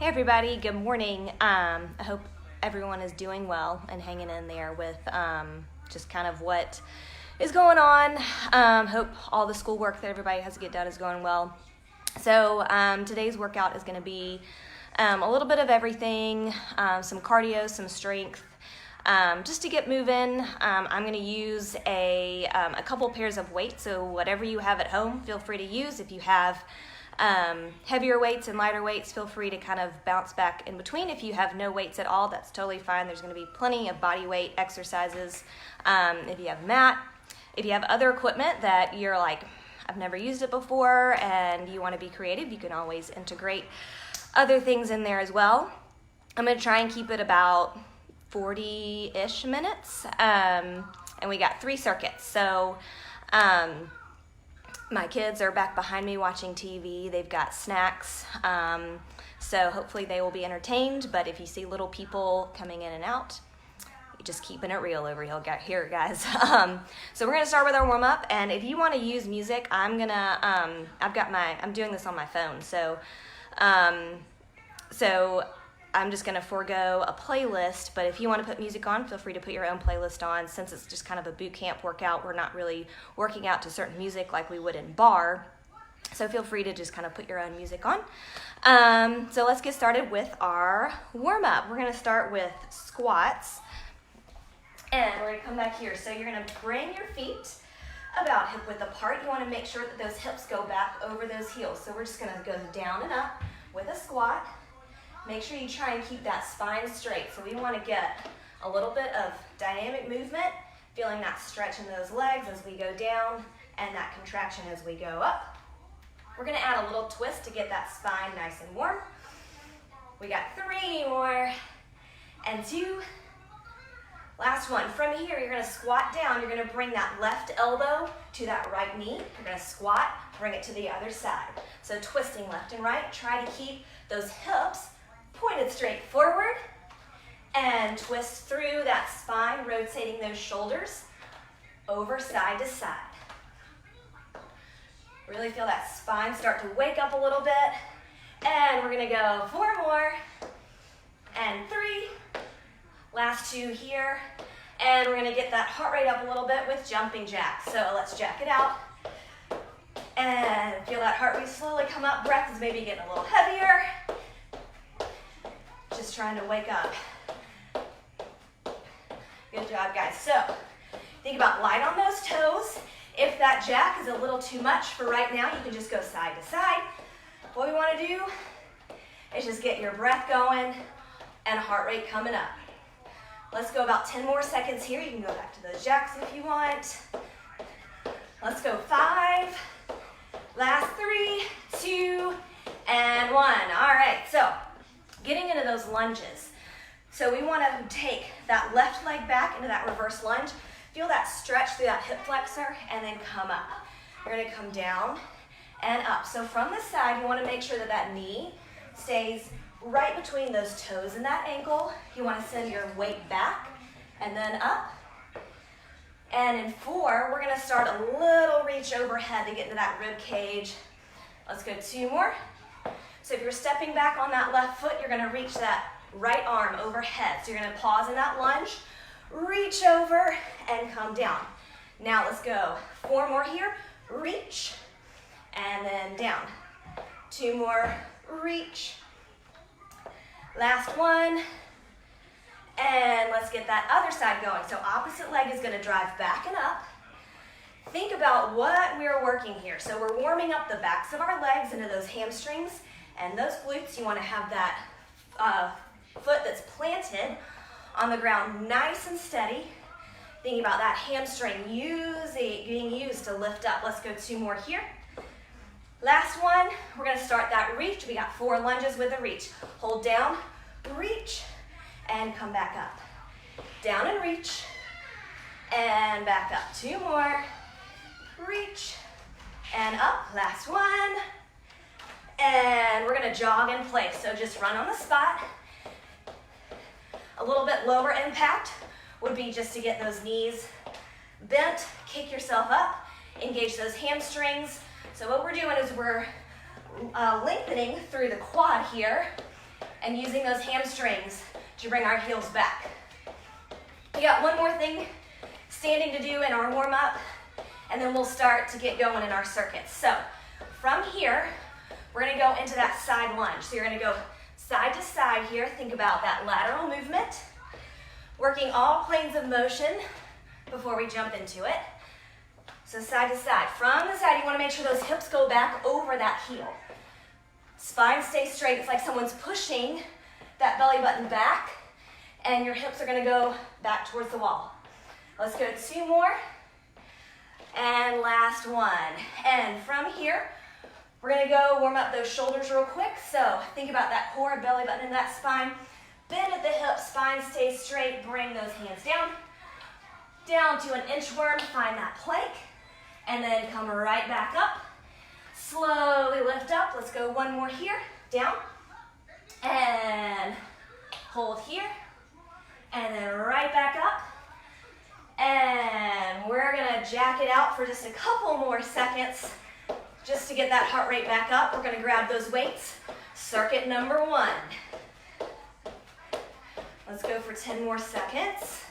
Hey everybody, good morning. I hope everyone is doing well and hanging in there with just kind of what is going on. Hope all the schoolwork that everybody has to get done is going well. So today's workout is going to be a little bit of everything, some cardio, some strength, just to get moving. I'm going to use a couple pairs of weights, so whatever you have at home, feel free to use. If you have heavier weights and lighter weights, feel free to kind of bounce back in between. If you have no weights at all, that's totally fine. There's going to be plenty of body weight exercises. If you have mat, if you have other equipment that you're like, I've never used it before, and you want to be creative, you can always integrate other things in there as well. I'm going to try and keep it about 40-ish minutes, and we got 3 circuits. So my kids are back behind me watching TV. They've got snacks, so hopefully they will be entertained. But if you see little people coming in and out, you're just keeping it real over here, guys. So we're gonna start with our warm up, and if you want to use music, I'm doing this on my phone, so I'm just going to forego a playlist, but if you want to put music on, feel free to put your own playlist on. Since it's just kind of a boot camp workout, we're not really working out to certain music like we would in bar, so feel free to just kind of put your own music on. So let's get started with our warm-up. We're going to start with squats, and we're going to come back here. So you're going to bring your feet about hip width apart. You want to make sure that those hips go back over those heels. So we're just going to go down and up with a squat. Make sure you try and keep that spine straight. So we want to get a little bit of dynamic movement, feeling that stretch in those legs as we go down and that contraction as we go up. We're going to add a little twist to get that spine nice and warm. We got 3 more and 2. Last one. From here, you're going to squat down. You're going to bring that left elbow to that right knee. You're going to squat, bring it to the other side. So twisting left and right. Try to keep those hips pointed straight forward and twist through that spine, rotating those shoulders over side to side. Really feel that spine start to wake up a little bit. And we're going to go 4 more and 3. Last 2 here. And we're going to get that heart rate up a little bit with jumping jacks. So let's jack it out. And feel that heart rate slowly come up. Breath is maybe getting a little heavier. Just trying to wake up. Good job, guys. So think about light on those toes. If that jack is a little too much for right now, you can just go side to side. What we want to do is just get your breath going and heart rate coming up. Let's go about 10 more seconds here. You can go back to those jacks if you want. Let's go 5. Last 3, 2, and 1. All right, so getting into those lunges. So we want to take that left leg back into that reverse lunge. Feel that stretch through that hip flexor and then come up. You're going to come down and up. So from the side, you want to make sure that that knee stays right between those toes and that ankle. You want to send your weight back and then up. And in 4, we're going to start a little reach overhead to get into that rib cage. Let's go 2 more. So if you're stepping back on that left foot, you're going to reach that right arm overhead. So you're going to pause in that lunge, reach over, and come down. Now let's go 4 more here. Reach, and then down. 2 more, reach. Last one. And let's get that other side going. So opposite leg is going to drive back and up. Think about what we're working here. So we're warming up the backs of our legs into those hamstrings and those glutes. You want to have that foot that's planted on the ground nice and steady. Thinking about that hamstring being used to lift up. Let's go 2 more here. Last one, we're going to start that reach. We got 4 lunges with a reach. Hold down, reach, and come back up. Down and reach, and back up. 2 more, reach, and up. Last one. And we're going to jog in place. So just run on the spot. A little bit lower impact would be just to get those knees bent, kick yourself up, engage those hamstrings. So what we're doing is we're lengthening through the quad here. and using those hamstrings to bring our heels back. We got one more thing standing to do in our warm-up, and then we'll start to get going in our circuits. So from here, we're gonna go into that side lunge. So you're gonna go side to side here. Think about that lateral movement, working all planes of motion before we jump into it. So side to side. From the side, you wanna make sure those hips go back over that heel. Spine stays straight. It's like someone's pushing that belly button back, and your hips are gonna go back towards the wall. Let's go 2 more. And last one. And from here, we're gonna go warm up those shoulders real quick. So think about that core, belly button, and that spine. Bend at the hips, spine stays straight. Bring those hands down. Down to an inchworm, find that plank. And then come right back up. Slowly lift up. Let's go one more here. Down. And hold here. And then right back up. And we're gonna jack it out for just a couple more seconds just to get that heart rate back up. We're gonna grab those weights. Circuit number 1. Let's go for 10 more seconds.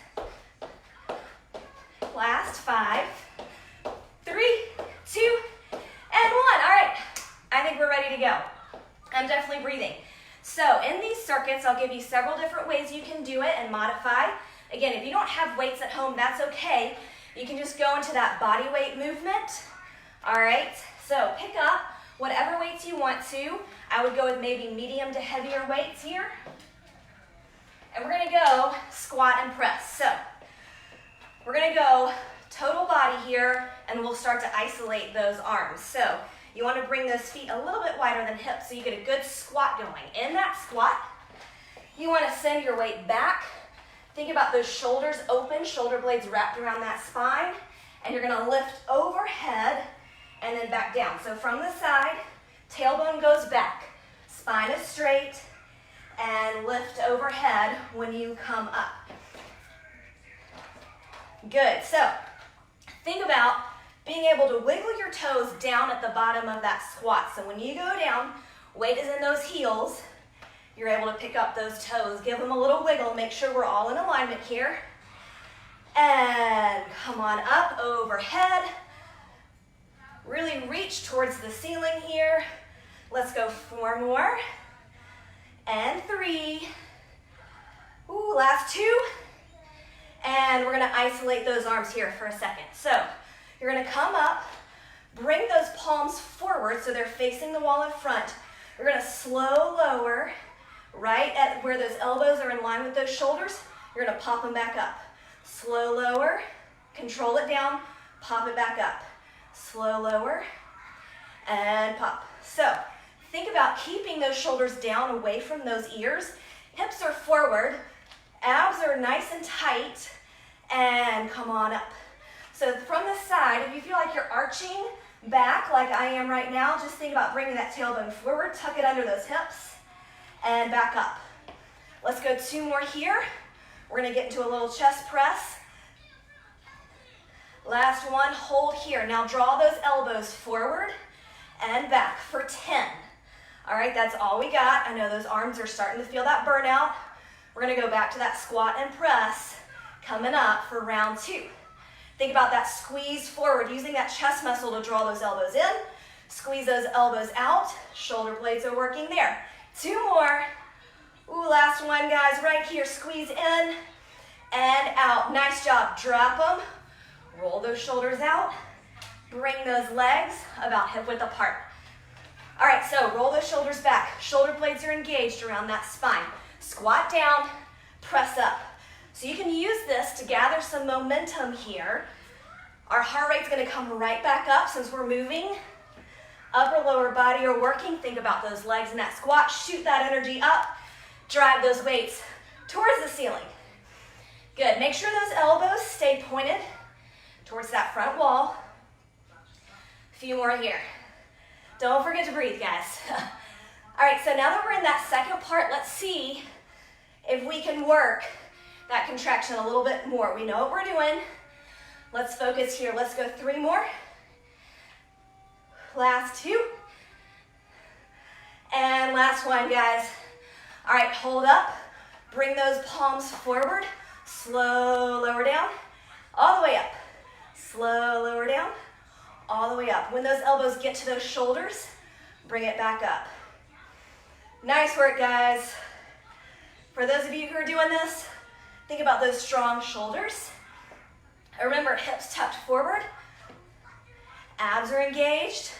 Last 5, 3, 2, and 1. All right, I think we're ready to go. I'm definitely breathing. So in these circuits, I'll give you several different ways you can do it and modify. Again, if you don't have weights at home, that's okay. You can just go into that body weight movement. All right, so pick up whatever weights you want to. I would go with maybe medium to heavier weights here. And we're gonna go squat and press. So we're gonna go total body here, and we'll start to isolate those arms. So you wanna bring those feet a little bit wider than hips so you get a good squat going. In that squat, you wanna send your weight back. Think about those shoulders open, shoulder blades wrapped around that spine, and you're gonna lift overhead and then back down. So from the side, tailbone goes back, spine is straight, and lift overhead when you come up. Good, so think about being able to wiggle your toes down at the bottom of that squat. So when you go down, weight is in those heels, you're able to pick up those toes, give them a little wiggle, make sure we're all in alignment here. And come on up, overhead. Really reach towards the ceiling here. Let's go 4 more. And 3. Ooh, last 2. And we're gonna isolate those arms here for a second. So you're gonna come up, bring those palms forward so they're facing the wall in front. You're gonna slow lower, right at where those elbows are in line with those shoulders. You're gonna pop them back up. Slow lower, control it down, pop it back up. Slow lower, and pop. So think about keeping those shoulders down away from those ears. Hips are forward, abs are nice and tight, and come on up. So from the side, if you feel like you're arching back like I am right now, just think about bringing that tailbone forward, tuck it under those hips, and back up. Let's go 2 more here. We're gonna get into a little chest press. Last one, hold here. Now draw those elbows forward and back for 10. All right, that's all we got. I know those arms are starting to feel that burnout. We're gonna go back to that squat and press coming up for round 2. Think about that squeeze forward, using that chest muscle to draw those elbows in. Squeeze those elbows out. Shoulder blades are working there. 2 more. Ooh, last one, guys, right here. Squeeze in and out. Nice job. Drop them. Roll those shoulders out. Bring those legs about hip width apart. All right, so roll those shoulders back. Shoulder blades are engaged around that spine. Squat down, press up. So you can use this to gather some momentum here. Our heart rate's gonna come right back up since we're moving. Upper, lower body are working. Think about those legs in that squat. Shoot that energy up. Drive those weights towards the ceiling. Good, make sure those elbows stay pointed towards that front wall. A few more here. Don't forget to breathe, guys. All right, so now that we're in that second part, let's see if we can work that contraction a little bit more. We know what we're doing. Let's focus here. Let's go 3 more. Last 2. And last one, guys. All right, hold up. Bring those palms forward. Slow, lower down. All the way up. Slow, lower down. All the way up. When those elbows get to those shoulders, bring it back up. Nice work, guys. For those of you who are doing this, think about those strong shoulders. Remember, hips tucked forward. Abs are engaged.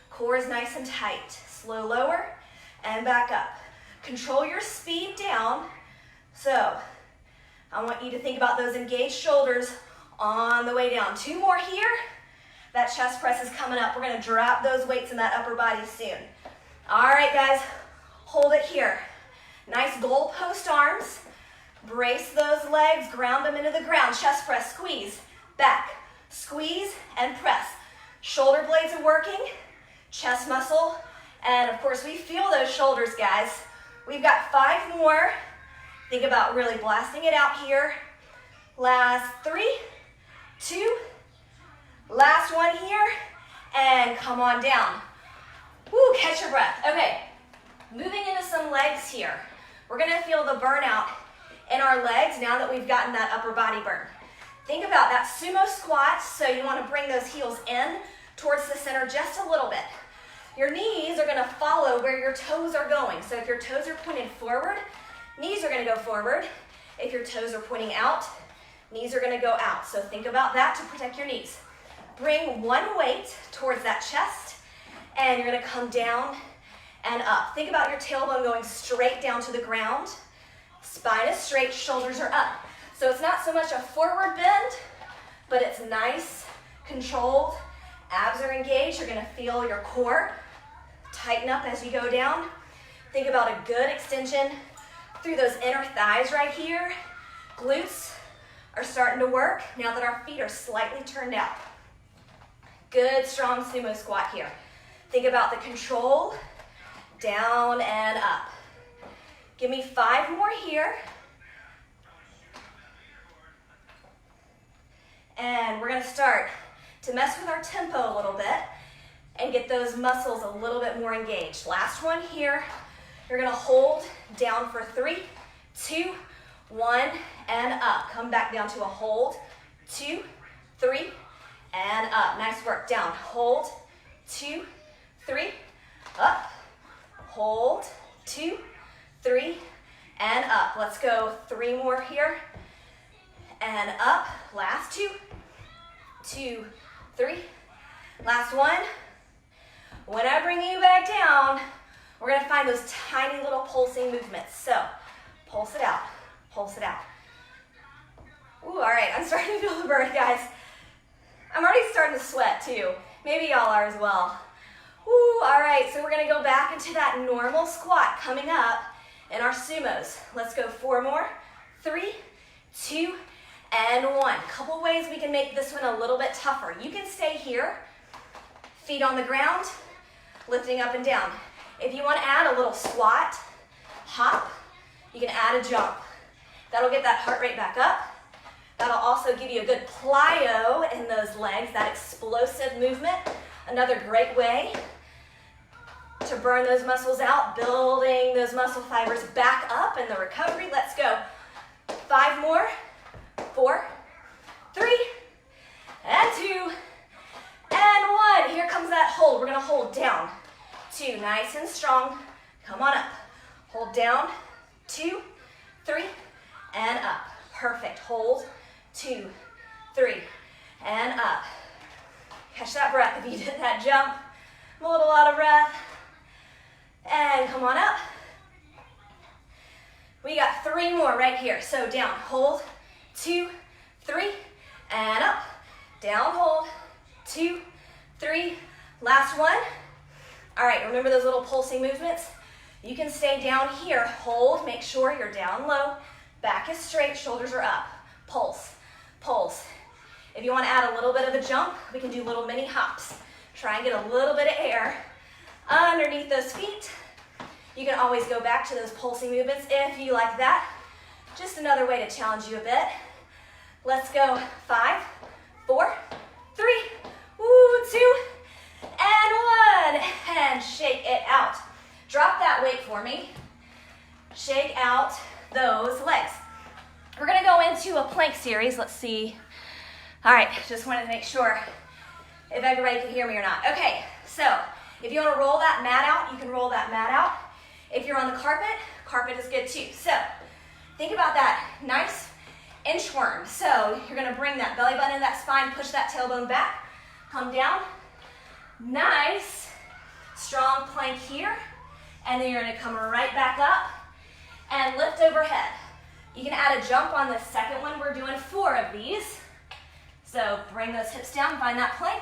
Core is nice and tight. Slow lower and back up. Control your speed down. So I want you to think about those engaged shoulders on the way down. 2 more here. That chest press is coming up. We're going to drop those weights in that upper body soon. All right, guys, hold it here. Nice goalpost arms. Brace those legs, ground them into the ground. Chest press, squeeze, back, squeeze, and press. Shoulder blades are working, chest muscle, and of course we feel those shoulders, guys. We've got 5 more. Think about really blasting it out here. Last 3, 2, last one here, and come on down. Woo, catch your breath. Okay, moving into some legs here. We're gonna feel the burnout in our legs now that we've gotten that upper body burn. Think about that sumo squat, so you wanna bring those heels in towards the center just a little bit. Your knees are gonna follow where your toes are going. So if your toes are pointed forward, knees are gonna go forward. If your toes are pointing out, knees are gonna go out. So think about that to protect your knees. Bring one weight towards that chest, and you're gonna come down and up. Think about your tailbone going straight down to the ground. Spine is straight, shoulders are up. So it's not so much a forward bend, but it's nice, controlled. Abs are engaged. You're gonna feel your core tighten up as you go down. Think about a good extension through those inner thighs right here. Glutes are starting to work now that our feet are slightly turned out. Good, strong sumo squat here. Think about the control, down and up. Give me 5 more here. And we're gonna start to mess with our tempo a little bit and get those muscles a little bit more engaged. Last one here. You're gonna hold down for 3, 2, 1, and up. Come back down to a hold, 2, 3, and up. Nice work, down. Hold, 2, 3, up. Hold, 2, 3, and up. Let's go 3 more here. And up, last 2, 2, 3, last 1. When I bring you back down, we're gonna find those tiny little pulsing movements. So, pulse it out, pulse it out. Ooh, all right, I'm starting to feel the burn, guys. I'm already starting to sweat too. Maybe y'all are as well. Ooh, all right, so we're gonna go back into that normal squat coming up in our sumos. Let's go 4 more, 3, 2, and 1. Couple ways we can make this one a little bit tougher. You can stay here, feet on the ground, lifting up and down. If you want to add a little squat, hop, you can add a jump. That'll get that heart rate back up. That'll also give you a good plyo in those legs, that explosive movement. Another great way to burn those muscles out, building those muscle fibers back up in the recovery. Let's go. 5 more. 4, 3, and 2, and 1. Here comes that hold. We're gonna hold down. 2, nice and strong. Come on up. Hold down. 2, 3, and up. Perfect. Hold. 2, 3, and up. Catch that breath if you did that jump. I'm a little out of breath. And come on up. We got 3 more right here. So down, hold, 2, 3, and up. Down, hold, 2, 3. Last one. All right, remember those little pulsing movements? You can stay down here. Hold, make sure you're down low. Back is straight, shoulders are up. Pulse, pulse. If you want to add a little bit of a jump, we can do little mini hops. Try and get a little bit of air underneath those feet. You can always go back to those pulsing movements if you like that. Just another way to challenge you a bit. Let's go. 5, 4, 3, 2, and 1. And shake it out. Drop that weight for me. shake out those legs. We're gonna go into a plank series. Let's see. All right, just wanted to make sure if everybody can hear me or not. Okay, so if you wanna roll that mat out, you can roll that mat out. If you're on the carpet, carpet is good too. So think about that nice inchworm. So you're gonna bring that belly button into that spine, push that tailbone back, come down. Nice, strong plank here. And then you're gonna come right back up and lift overhead. You can add a jump on the second one. We're doing 4 of these. So bring those hips down, find that plank,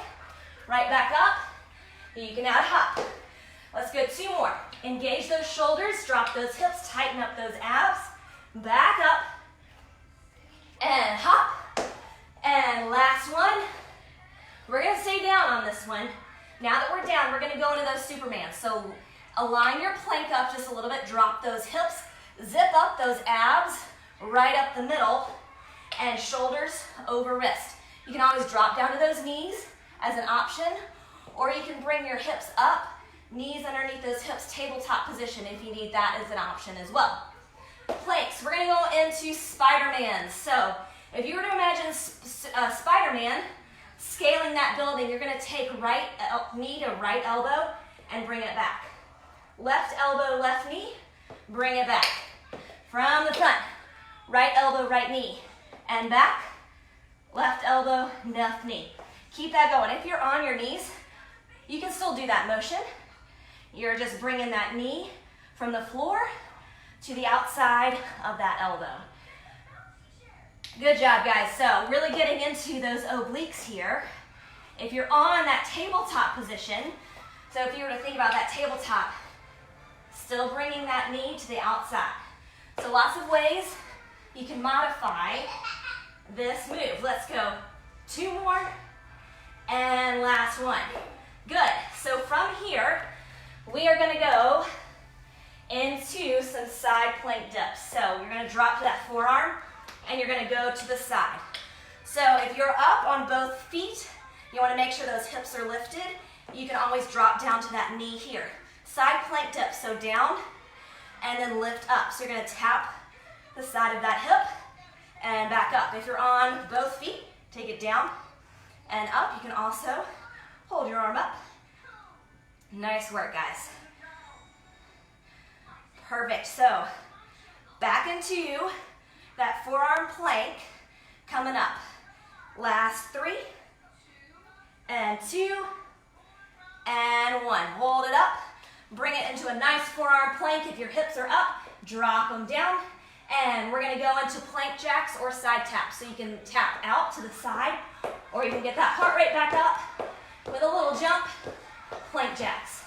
right back up. You can add a hop. Let's go 2 more. Engage those shoulders, drop those hips, tighten up those abs, back up, and hop. And last one. We're gonna stay down on this one. Now that we're down, we're gonna go into those Supermans. So align your plank up just a little bit, drop those hips, zip up those abs, right up the middle, and shoulders over wrist. You can always drop down to those knees as an option, or you can bring your hips up, knees underneath those hips, tabletop position if you need that as an option as well. Planks, we're gonna go into Spider-Man. So if you were to imagine Spider-Man scaling that building, you're gonna take right knee to right elbow and bring it back. Left elbow, left knee, bring it back. From the front, right elbow, right knee, and back, left elbow, left knee. Keep that going. If you're on your knees, you can still do that motion. You're just bringing that knee from the floor to the outside of that elbow. Good job, guys. So really getting into those obliques here. If you're on that tabletop position, so if you were to think about that tabletop, still bringing that knee to the outside. So lots of ways you can modify this move. Let's go 2 more, and last one. Good. So from here, we are gonna go into some side plank dips. So you're gonna drop to that forearm, and you're gonna go to the side. So if you're up on both feet, you wanna make sure those hips are lifted. You can always drop down to that knee here. Side plank dip, so down, and then lift up. So you're gonna tap the side of that hip, and back up. If you're on both feet, take it down and up. You can also hold your arm up. Nice work, guys. Perfect. So back into that forearm plank, coming up. Last 3, and 2, and 1. Hold it up. Bring it into a nice forearm plank. If your hips are up, drop them down. And we're gonna go into plank jacks or side taps. So you can tap out to the side, or you can get that heart rate back up with a little jump, plank jacks.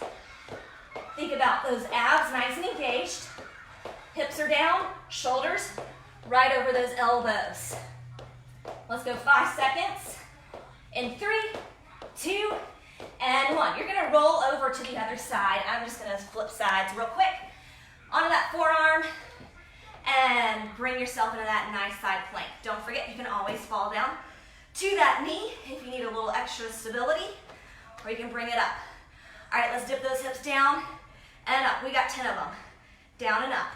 Think about those abs nice and engaged. Hips are down, shoulders right over those elbows. Let's go 5 seconds. In 3, 2, and 1. You're gonna roll over to the other side. I'm just gonna flip sides real quick. Onto that forearm, and bring yourself into that nice side plank. Don't forget, you can always fall down to that knee if you need a little extra stability, or you can bring it up. All right, let's dip those hips down and up. We got 10 of them. Down and up,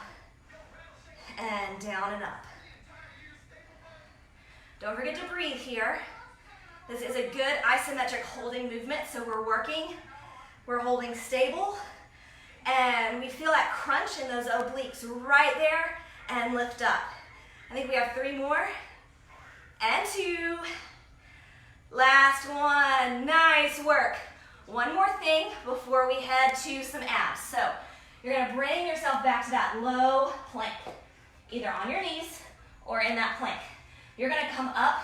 and down and up. Don't forget to breathe here. This is a good isometric holding movement, so we're holding stable, and we feel that crunch in those obliques right there, and lift up. I think we have 3 more, and 2. Last one, nice work. One more thing before we head to some abs. So you're gonna bring yourself back to that low plank, either on your knees or in that plank. You're gonna come up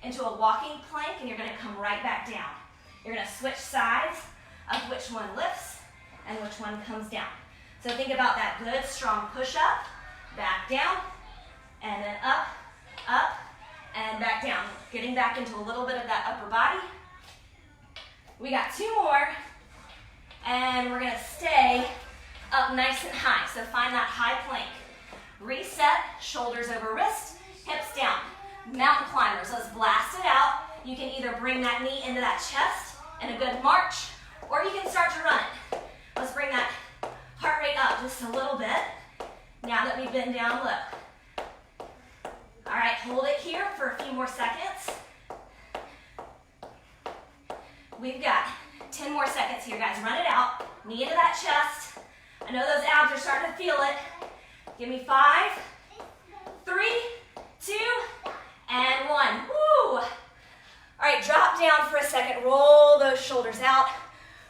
into a walking plank, and you're gonna come right back down. You're gonna switch sides of which one lifts and which one comes down. So think about that good, strong push up, back down, and then up, up, and back down. Getting back into a little bit of that upper body. We got 2 more, and we're gonna stay up nice and high. So find that high plank. Reset, shoulders over wrist, hips down. Mountain climbers, let's blast it out. You can either bring that knee into that chest in a good march, or you can start to run it. Let's bring that heart rate up just a little bit. Now that we've been down low. All right, hold it here for a few more seconds. We've got 10 more seconds here, guys. Run it out. Knee into that chest. I know those abs are starting to feel it. Give me 5, 3, 2, and 1. Woo! All right, drop down for a second. Roll those shoulders out.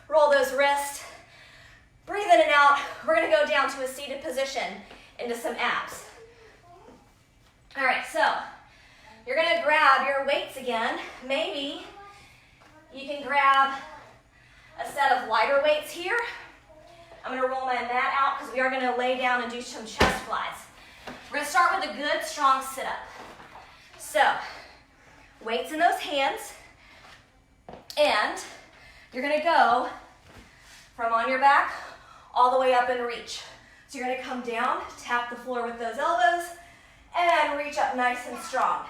Roll those wrists. Breathe in and out. We're going to go down to a seated position into some abs. All right, so you're going to grab your weights again. Maybe you can grab a set of lighter weights here. I'm going to roll my mat out because we are going to lay down and do some chest flies. We're going to start with a good, strong sit-up. So, weights in those hands, and you're going to go from on your back all the way up and reach. So you're going to come down, tap the floor with those elbows, and reach up nice and strong.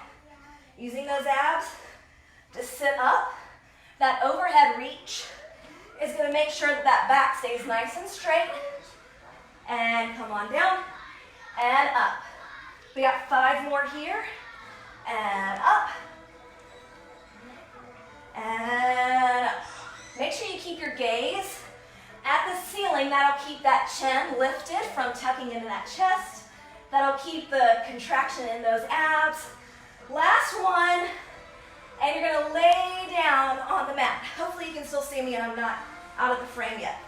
Using those abs to sit up. That overhead reach is going to make sure that that back stays nice and straight. And come on down and up. We got 5 more here. And up. And up. Make sure you keep your gaze at the ceiling. That'll keep that chin lifted from tucking into that chest. That'll keep the contraction in those abs. Last one. And you're going to lay down on the mat. Hopefully you can still see me and I'm not out of the frame yet.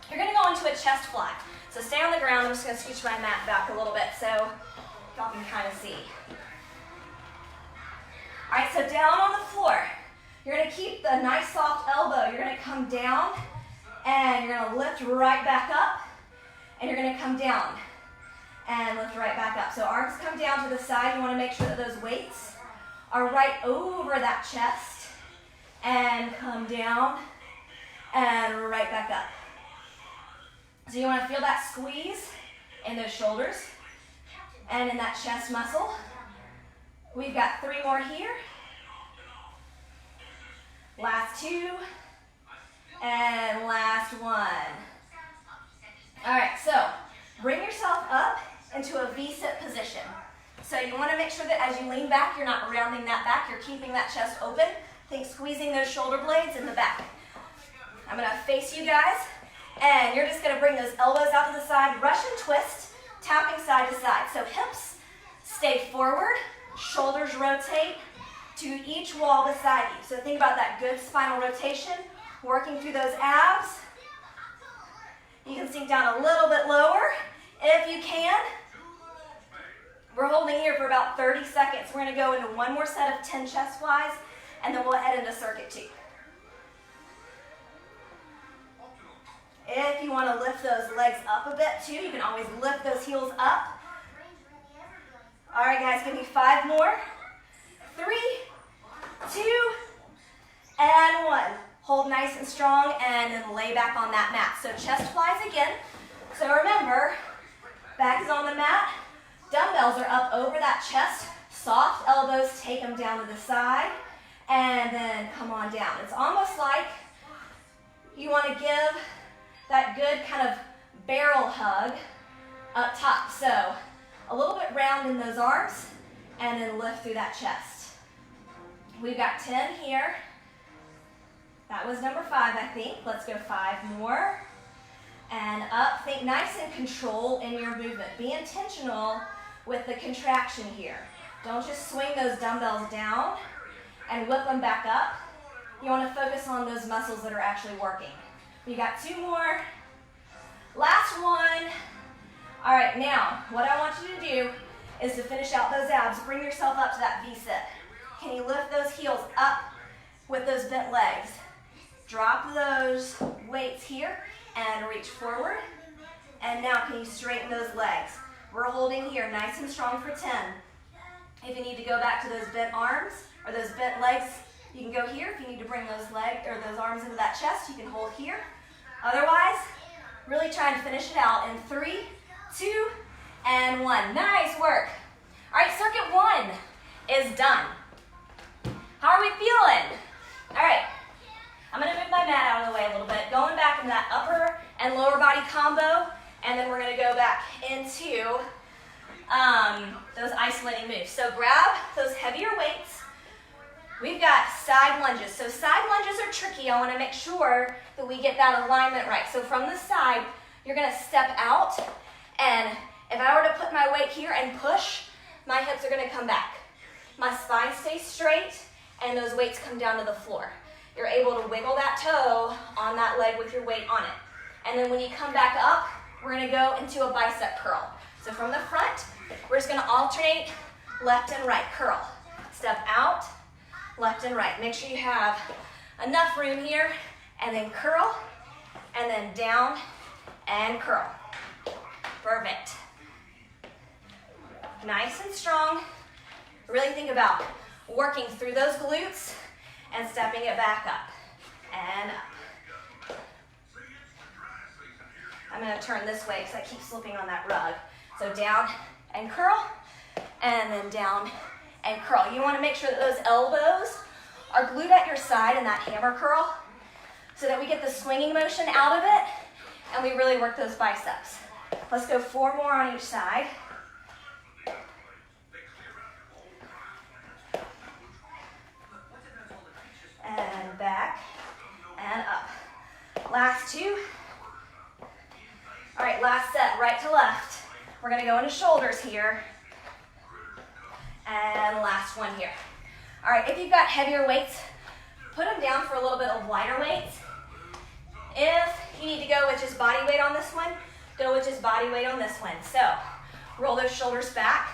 You're going to go into a chest fly. So stay on the ground. I'm just going to scooch my mat back a little bit so y'all can kind of see. All right, so down on the floor. You're going to keep the nice soft elbow. You're going to come down and you're going to lift right back up. And you're going to come down and lift right back up. So arms come down to the side. You want to make sure that those weights are right over that chest. And come down and right back up. So you want to feel that squeeze in those shoulders and in that chest muscle. We've got 3 more here. Last 2. And last 1. All right, so bring yourself up into a V-sit position. So you want to make sure that as you lean back, you're not rounding that back. You're keeping that chest open. Think squeezing those shoulder blades in the back. I'm going to face you guys, and you're just going to bring those elbows out to the side, Russian twist, tapping side to side. So hips stay forward, shoulders rotate to each wall beside you. So think about that good spinal rotation, working through those abs. You can sink down a little bit lower if you can. We're holding here for about 30 seconds. We're going to go into one more set of 10 chest flies, and then we'll head into circuit 2. If you want to lift those legs up a bit too, you can always lift those heels up. All right, guys, give me 5 more. 3, 2, and 1. Hold nice and strong and then lay back on that mat. So chest flies again. So remember, back is on the mat. Dumbbells are up over that chest. Soft elbows, take them down to the side. And then come on down. It's almost like you want to give that good kind of barrel hug up top. So a little bit round in those arms and then lift through that chest. We've got 10 here. That was number 5, I think. Let's go 5 more. And up. Think nice and control in your movement. Be intentional with the contraction here. Don't just swing those dumbbells down and whip them back up. You want to focus on those muscles that are actually working. We got 2 more. Last one. All right, now what I want you to do is to finish out those abs. Bring yourself up to that V-sit. Can you lift those heels up with those bent legs? Drop those weights here and reach forward. And now can you straighten those legs? We're holding here nice and strong for 10. If you need to go back to those bent arms or those bent legs, you can go here. If you need to bring those legs or those arms into that chest, you can hold here. Otherwise, really trying to finish it out in 3, 2, and 1. Nice work. All right, circuit 1 is done. How are we feeling? All right, I'm gonna move my mat out of the way a little bit, going back into that upper and lower body combo, and then we're gonna go back into those isolating moves. So grab those heavier weights. We've got side lunges. So side lunges are tricky. I want to make sure that we get that alignment right. So from the side, you're going to step out, and if I were to put my weight here and push, my hips are going to come back. My spine stays straight, and those weights come down to the floor. You're able to wiggle that toe on that leg with your weight on it. And then when you come back up, we're going to go into a bicep curl. So from the front, we're just going to alternate left and right curl. Step out, left and right. Make sure you have enough room here, and then curl, and then down and curl. Perfect. Nice and strong. Really think about working through those glutes and stepping it back up and up. I'm going to turn this way because I keep slipping on that rug. So down and curl, and then down and curl. You want to make sure that those elbows are glued at your side in that hammer curl so that we get the swinging motion out of it and we really work those biceps. Let's go 4 more on each side. And back and up. Last 2. All right, last set, right to left. We're going to go into shoulders here. And last one here. All right, if you've got heavier weights, put them down for a little bit of lighter weights. If you need to go with just body weight on this one, go with just body weight on this one. So roll those shoulders back.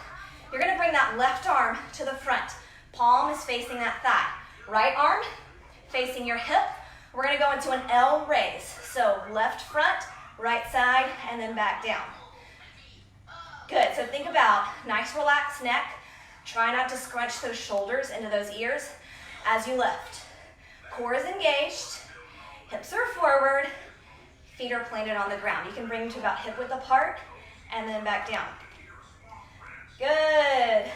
You're going to bring that left arm to the front. Palm is facing that thigh. Right arm facing your hip. We're going to go into an L raise. So left front, right side, and then back down. Good. So think about nice relaxed neck. Try not to scrunch those shoulders into those ears as you lift. Core is engaged. Hips are forward. Feet are planted on the ground. You can bring them to about hip width apart and then back down. Good.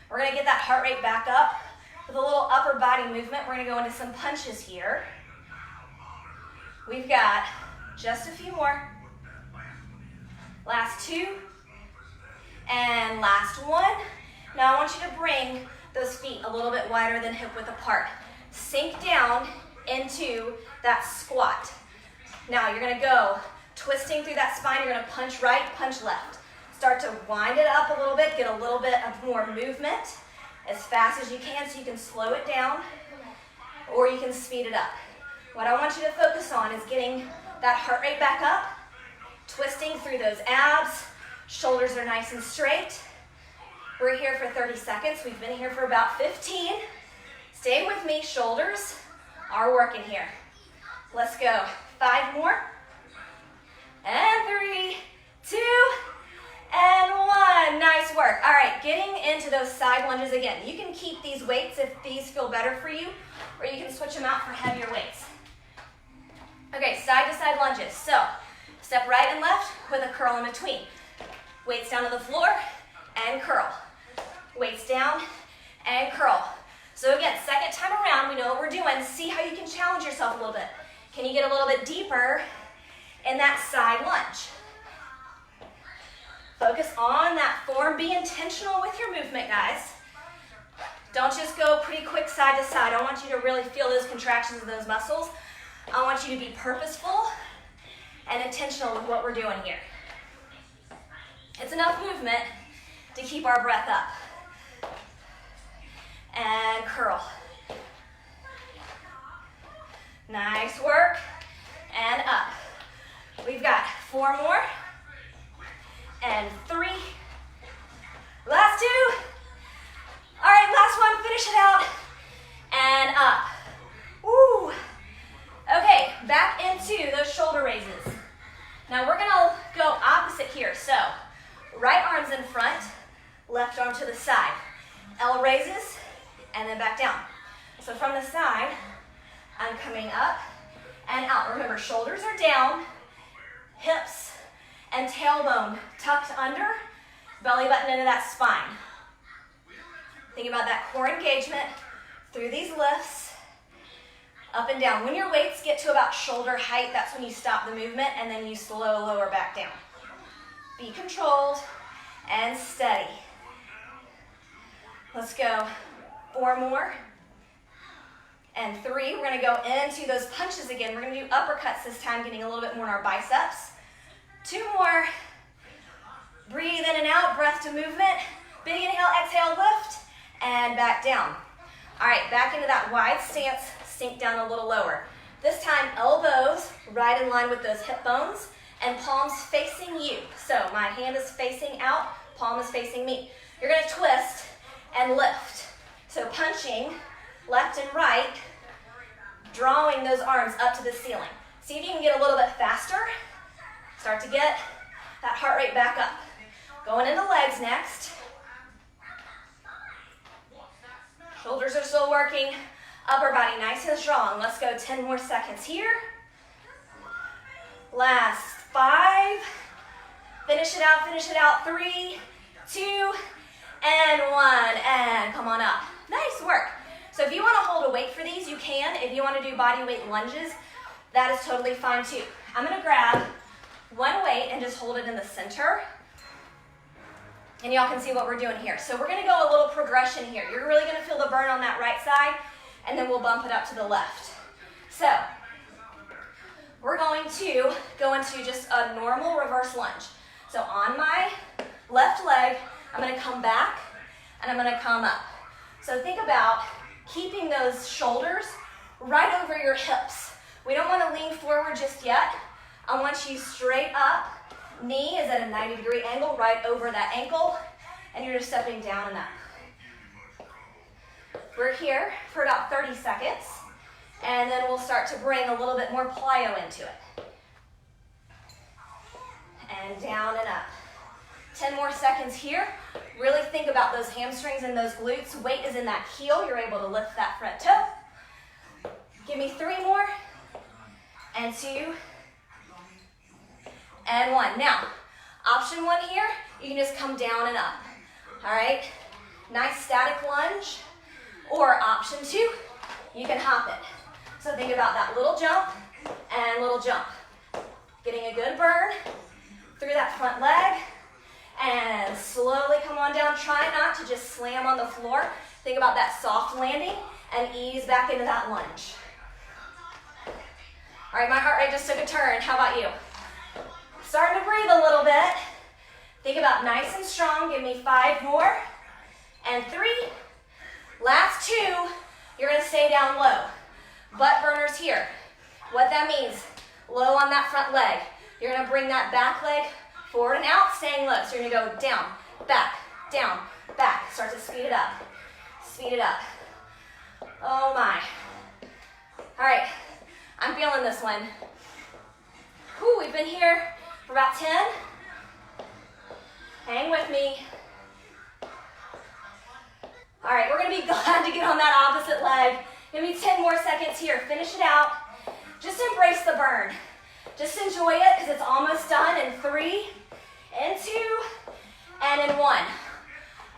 We're going to get that heart rate back up with a little upper body movement. We're going to go into some punches here. We've got just a few more. Last 2. And last 1. Now I want you to bring those feet a little bit wider than hip width apart. Sink down into that squat. Now you're going to go twisting through that spine. You're going to punch right, punch left. Start to wind it up a little bit. Get a little bit of more movement as fast as you can so you can slow it down or you can speed it up. What I want you to focus on is getting that heart rate back up, twisting through those abs. Shoulders are nice and straight. We're here for 30 seconds. We've been here for about 15. Stay with me. Shoulders are working here. Let's go. 5 more. And 3, 2, and 1. Nice work. All right, getting into those side lunges again. You can keep these weights if these feel better for you, or you can switch them out for heavier weights. Okay, side to side lunges. So, step right and left with a curl in between. Weights down to the floor and curl. Weights down and curl. So again, second time around, we know what we're doing. See how you can challenge yourself a little bit. Can you get a little bit deeper in that side lunge? Focus on that form. Be intentional with your movement, guys. Don't just go pretty quick side to side. I want you to really feel those contractions of those muscles. I want you to be purposeful and intentional with what we're doing here. It's enough movement to keep our breath up. And curl. Nice work. And up. We've got 4 more. And 3. Last 2. All right, last one. Finish it out. And up. Woo. Okay, back into those shoulder raises. Now we're going to go opposite here. So, right arm's in front, left arm to the side. L raises, and then back down. So from the side, I'm coming up and out. Remember, shoulders are down, hips and tailbone tucked under, belly button into that spine. Think about that core engagement through these lifts, up and down. When your weights get to about shoulder height, that's when you stop the movement and then you slow lower back down. Be controlled and steady. Let's go 4 more. And 3, we're gonna go into those punches again. We're gonna do uppercuts this time, getting a little bit more in our biceps. 2 more. Breathe in and out, breath to movement. Big inhale, exhale, lift, and back down. All right, back into that wide stance, sink down a little lower. This time, elbows right in line with those hip bones and palms facing you. So my hand is facing out, palm is facing me. You're gonna twist and lift. So punching left and right, drawing those arms up to the ceiling. See if you can get a little bit faster. Start to get that heart rate back up. Going into legs next. Shoulders are still working. Upper body nice and strong. Let's go 10 more seconds here. Last 5. Finish it out. 3, 2, and 1. And come on up. Nice work. So if you want to hold a weight for these, you can. If you want to do body weight lunges, that is totally fine too. I'm going to grab one weight and just hold it in the center. And y'all can see what we're doing here. So we're gonna go a little progression here. You're really gonna feel the burn on that right side, and then we'll bump it up to the left. So we're going to go into just a normal reverse lunge. So on my left leg, I'm gonna come back, and I'm gonna come up. So think about keeping those shoulders right over your hips. We don't wanna lean forward just yet. I want you straight up. Knee is at a 90-degree angle right over that ankle, and you're just stepping down and up. We're here for about 30 seconds, and then we'll start to bring a little bit more plyo into it. And down and up. 10 more seconds here. Really think about those hamstrings and those glutes. Weight is in that heel. You're able to lift that front toe. Give me 3 more, and 2, and 1. Now, option 1 here, you can just come down and up. All right? Nice static lunge. Or option 2, you can hop it. So think about that little jump and little jump. Getting a good burn through that front leg. And slowly come on down. Try not to just slam on the floor. Think about that soft landing and ease back into that lunge. All right, my heart rate just took a turn. How about you? Starting to breathe a little bit. Think about nice and strong. Give me 5 more. And 3. Last 2. You're going to stay down low. Butt burners here. What that means, low on that front leg. You're going to bring that back leg forward and out, staying low. So you're going to go down, back, Start to speed it up. Speed it up. Oh my. All right, I'm feeling this one. Whew, we've been here for about 10. Hang with me. All right, we're gonna be glad to get on that opposite leg. Give me 10 more seconds here. Finish it out. Just embrace the burn. Just enjoy it because it's almost done in 3, in 2, and in 1.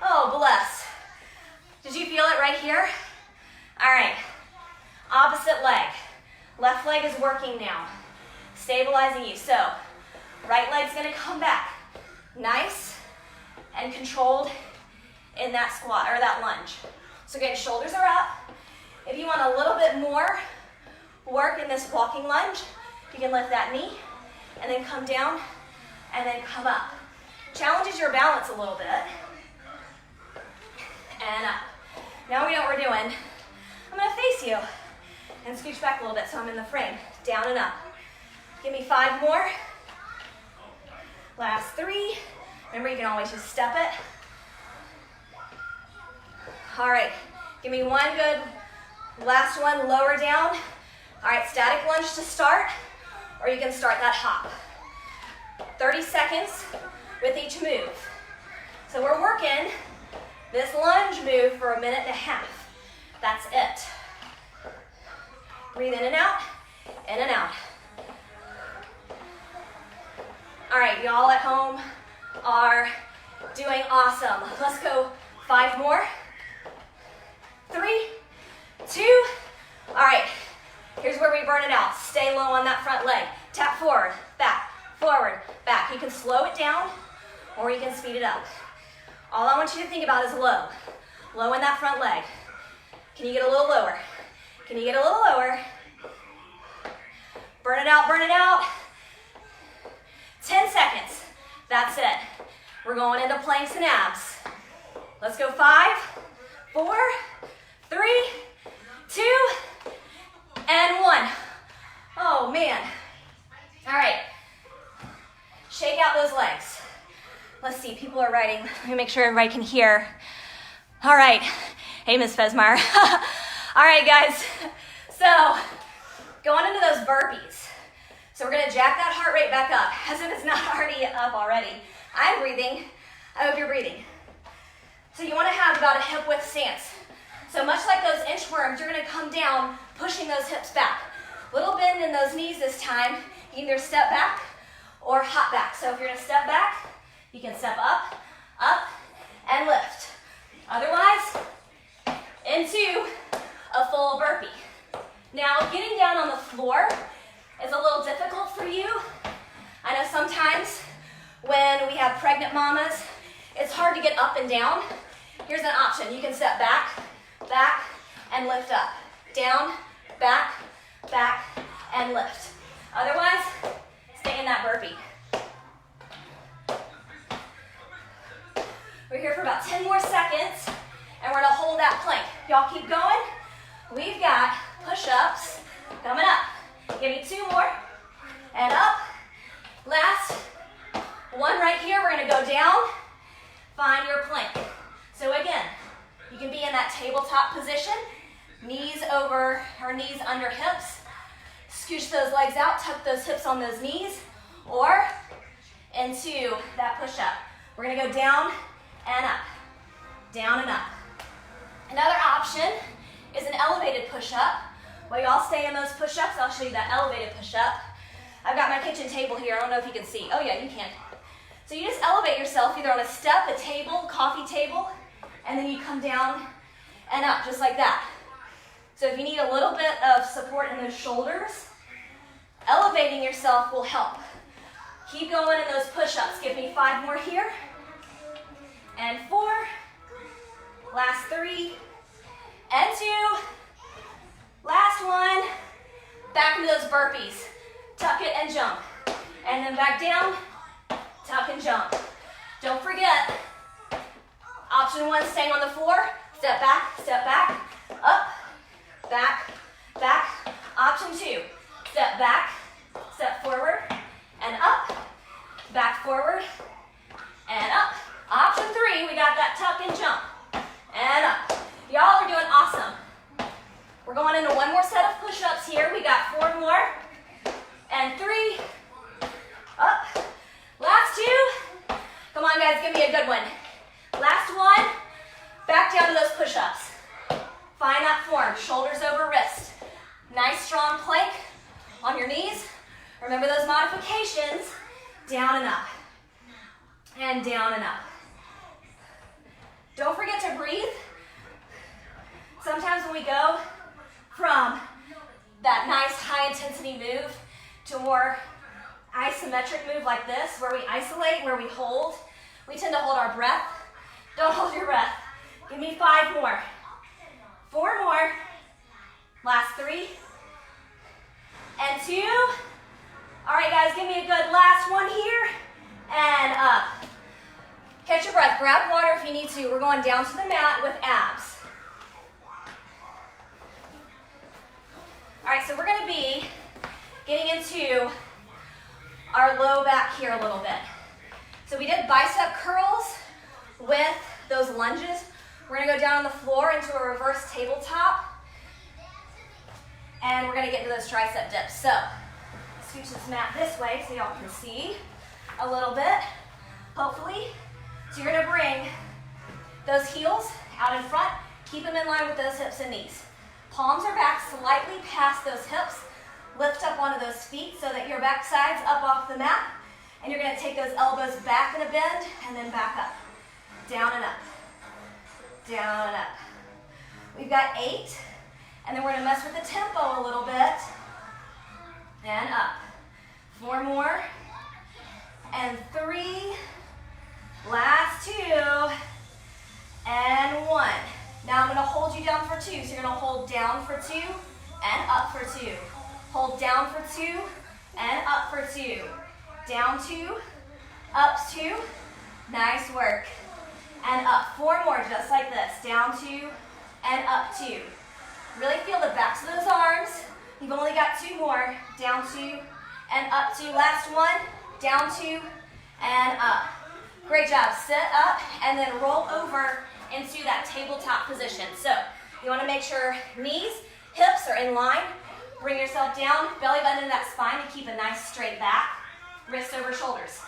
Oh, bless. Did you feel it right here? All right, opposite leg. Left leg is working now. Stabilizing you. So, right leg's gonna come back. Nice and controlled in that squat or that lunge. So again, shoulders are up. If you want a little bit more work in this walking lunge, you can lift that knee and then come down and then come up. Challenges your balance a little bit. And up. Now we know what we're doing. I'm gonna face you and scooch back a little bit so I'm in the frame. Down and up. Give me 5 more. Last 3. Remember, you can always just step it. All right, give me 1 good. Last one, lower down. All right, static lunge to start, or you can start that hop. 30 seconds with each move. So we're working this lunge move for 1.5 minutes. That's it. Breathe in and out, in and out. All right, y'all at home are doing awesome. Let's go 5 more. 3, 2. All right, here's where we burn it out. Stay low on that front leg. Tap forward, back. You can slow it down, or you can speed it up. All I want you to think about is low. Low in that front leg. Can you get a little lower? Can you get a little lower? Burn it out, burn it out. 10 seconds. That's it. We're going into planks and abs. Let's go 5, 4, 3, 2, and 1. Oh, man. All right. Shake out those legs. Let's see, people are writing. Let me make sure everybody can hear. All right. Hey, Miss Fesmar. All right, guys. So, going into those burpees. So we're gonna jack that heart rate back up, as if it's not already up already. I'm breathing. I hope you're breathing. So you wanna have about a hip width stance. So much like those inchworms, you're gonna come down, pushing those hips back. Little bend in those knees this time. You can either step back or hop back. So if you're gonna step back, you can step up, and lift. Otherwise, into a full burpee. Now, getting down on the floor is a little difficult for you. I know sometimes when we have pregnant mamas, it's hard to get up and down. Here's an option. You can step back, and lift up. Down, back, and lift. Otherwise, stay in that burpee. We're here for about 10 more seconds, and we're gonna hold that plank. Y'all keep going. We've got push-ups coming up. Give me 2 more, and up. Last one right here. We're gonna go down, find your plank. So again, you can be in that tabletop position, knees over, or knees under hips. Scooch those legs out, tuck those hips on those knees, or into that push-up. We're gonna go down and up, down and up. Another option is an elevated push-up. While y'all stay in those push-ups, I'll show you that elevated push-up. I've got my kitchen table here. I don't know if you can see. Oh yeah, you can. So you just elevate yourself either on a step, a table, coffee table, and then you come down and up just like that. So if you need a little bit of support in those shoulders, elevating yourself will help. Keep going in those push-ups. Give me 5 more here. And 4. Last 3. And 2. Last 1. Back into those burpees. Tuck it and jump. And then back down, tuck and jump. Don't forget, option 1, staying on the floor. Step back, up, back, back. Option 2, step back, step forward, and up, back forward, and up. Option 3, we got that tuck and jump, and up. Y'all are doing awesome. We're going into 1 more set of push-ups here. We got 4 more, and 3, up. Last 2. Come on, guys, give me a good one. Last 1. Back down to those push-ups. Find that form, shoulders over wrist. Nice strong plank on your knees. Remember those modifications. Down and up. And down and up. Don't forget to breathe. Sometimes when we go from that nice high intensity move to a more isometric move like this, where we isolate, where we hold, we tend to hold our breath. Don't hold your breath. Give me 5 more. 4 more. Last 3. And 2. All right, guys, give me a good last one here. And up. Catch your breath. Grab water if you need to. We're going down to the mat with abs. All right, so we're going to be getting into our low back here a little bit. So we did bicep curls with those lunges. We're gonna go down on the floor into a reverse tabletop. And we're gonna get into those tricep dips. So, scooch this mat this way so y'all can see a little bit, hopefully. So you're gonna bring those heels out in front, keep them in line with those hips and knees. Palms are back slightly past those hips. Lift up onto those feet so that your backside's up off the mat. And you're gonna take those elbows back in a bend and then back up. Down and up. Down and up. We've got 8. And then we're gonna mess with the tempo a little bit. And up. 4 more. And 3. Last 2, and 1. Now I'm gonna hold you down for 2. So you're gonna hold down for 2, and up for 2. Hold down for 2, and up for 2. Down 2, up 2. Nice work. And up. 4 more, just like this. Down 2, and up 2. Really feel the backs of those arms. You've only got 2 more. Down 2, and up 2. Last 1. Down 2, and up. Great job. Sit up, and then roll over into that tabletop position. So you want to make sure knees, hips are in line. Bring yourself down, belly button into that spine to keep a nice straight back. Wrists over shoulders.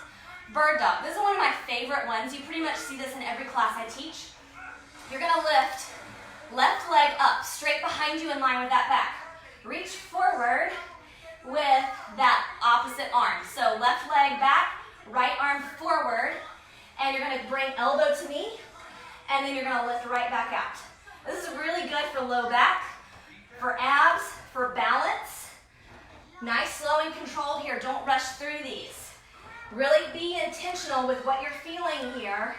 Bird dog. This is one of my favorite ones. You pretty much see this in every class I teach. You're going to lift left leg up, straight behind you in line with that back. Reach forward with that opposite arm. So left leg back, right arm forward, and you're going to bring elbow to knee, and then you're going to lift right back out. This is really good for low back, for abs, for balance. Nice, slow, and controlled here. Don't rush through these. Really be intentional with what you're feeling here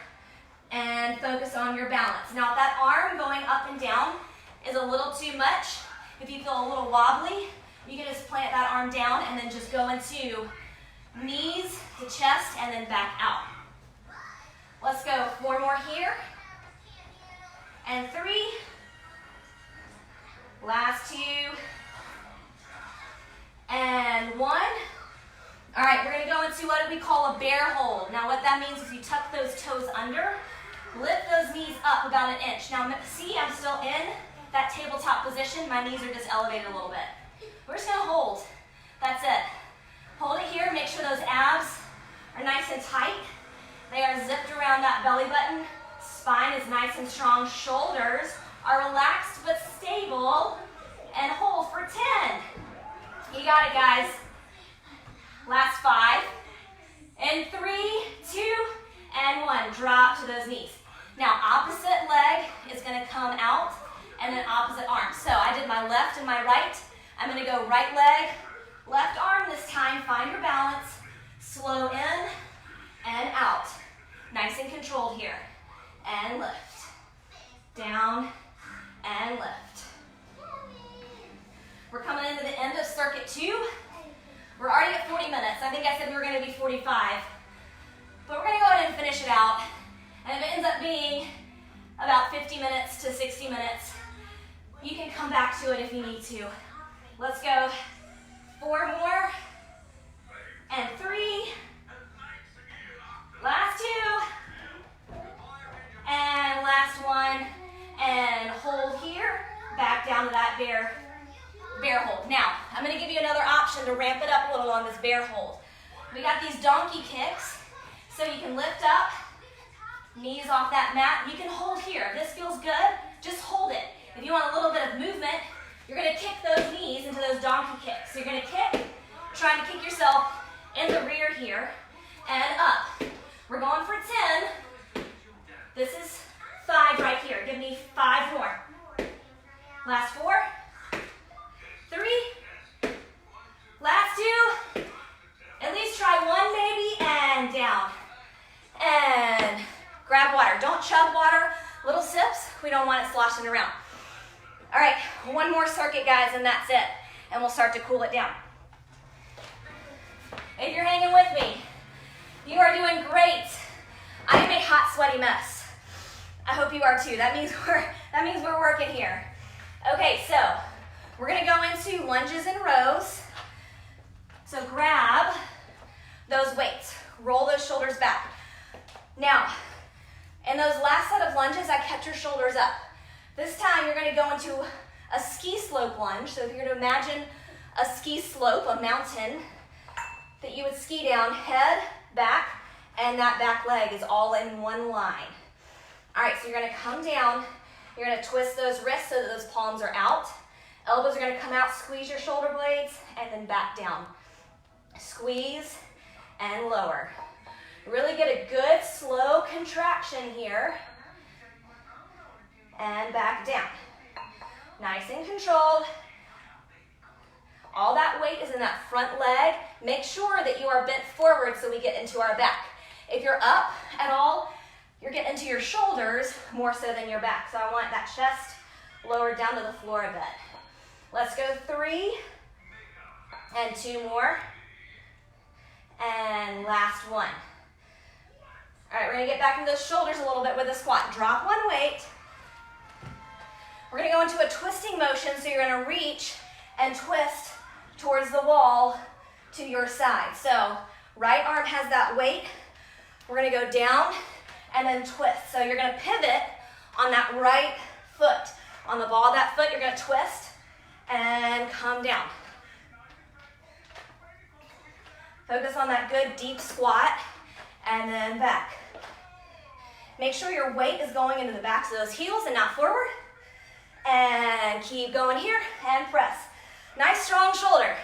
and focus on your balance. Now, if that arm going up and down is a little too much, if you feel a little wobbly, you can just plant that arm down and then just go into knees to chest and then back out. Let's go. 4 more here. And 3. Last 2. And 1. All right, we're going to go into what we call a bear hold. Now what that means is you tuck those toes under, lift those knees up about 1 inch. Now see, I'm still in that tabletop position. My knees are just elevated a little bit. We're just going to hold. That's it. Hold it here. Make sure those abs are nice and tight. They are zipped around that belly button. Spine is nice and strong. Shoulders are relaxed but stable. And hold for 10. You got it, guys. Last 5. And 3, 2, and 1. Drop to those knees. Now, opposite leg is going to come out, and then opposite arm. So I did my left and my right. I'm going to go right leg, left arm this time. Find your balance. Slow in and out. Nice and controlled here. And lift. Down and lift. We're coming into the end of circuit 2. We're already at 40 minutes. I think I said we were going to be 45. But we're going to go ahead and finish it out. And if it ends up being about 50 minutes to 60 minutes, you can come back to it if you need to. Let's go. 4 more. And 3. Last 2. And last 1. And hold here. Back down to that bear hold. Now, I'm going to give you another option to ramp it up a little on this bear hold. We got these donkey kicks, so you can lift up, knees off that mat. You can hold here. If this feels good, just hold it. If you want a little bit of movement, you're going to kick those knees into those donkey kicks. So you're going to kick, trying to kick yourself in the rear here, and up. We're going for 10. This is 5 right here. Give me 5 more. Last 4. 3. Last 2. At least try 1 maybe, and down. And grab water. Don't chug water. Little sips. We don't want it sloshing around. All right, 1 more circuit, guys, and that's it. And we'll start to cool it down. If you're hanging with me, you are doing great. I am a hot, sweaty mess. I hope you are too. That means we're working here. Okay, so we're going to go into lunges and rows. So grab those weights. Roll those shoulders back. Now, in those last set of lunges, I kept your shoulders up. This time, you're going to go into a ski slope lunge. So if you're going to imagine a ski slope, a mountain, that you would ski down, head, back, and that back leg is all in one line. All right, so you're going to come down. You're going to twist those wrists so that those palms are out. Elbows are going to come out, squeeze your shoulder blades, and then back down. Squeeze and lower. Really get a good slow contraction here. And back down. Nice and controlled. All that weight is in that front leg. Make sure that you are bent forward so we get into our back. If you're up at all, you're getting into your shoulders more so than your back. So I want that chest lowered down to the floor a bit. Let's go 3 and 2 more. And last 1. All right, we're gonna get back into those shoulders a little bit with a squat. Drop one weight. We're gonna go into a twisting motion, so you're gonna reach and twist towards the wall to your side. So right arm has that weight. We're gonna go down and then twist. So you're gonna pivot on that right foot. On the ball of that foot, you're gonna twist and come down. Focus on that good deep squat and then back. Make sure your weight is going into the backs of those heels and not forward. And keep going here and press. Nice strong shoulder.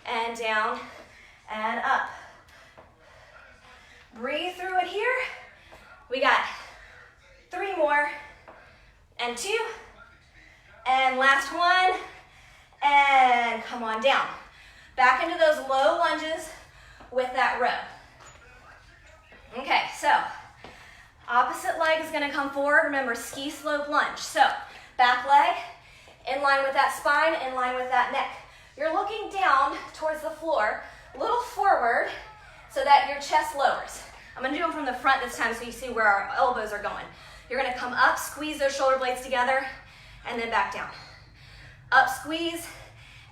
And down and up. Breathe through it here. We got 3 more and 2 and last 1 and come on down. Back into those low lunges with that row. Okay, so opposite leg is gonna come forward. Remember, ski slope lunge. So back leg in line with that spine, in line with that neck. You're looking down towards the floor, a little forward so that your chest lowers. I'm gonna do them from the front this time so you see where our elbows are going. You're gonna come up, squeeze those shoulder blades together, and then back down. Up, squeeze,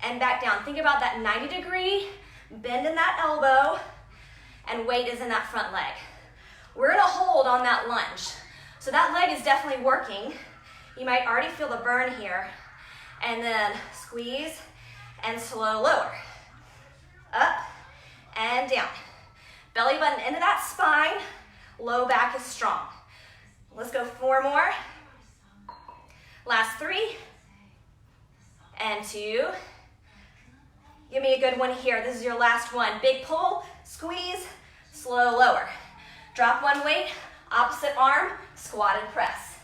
and back down. Think about that 90-degree bend in that elbow, and weight is in that front leg. We're gonna hold on that lunge. So that leg is definitely working. You might already feel the burn here. And then squeeze and slow lower. Up and down. Belly button into that spine. Low back is strong. Let's go 4 more. Last 3 and 2. Give me a good one here. This is your last one. Big pull, squeeze, slow lower. Drop one weight, opposite arm, squat and press.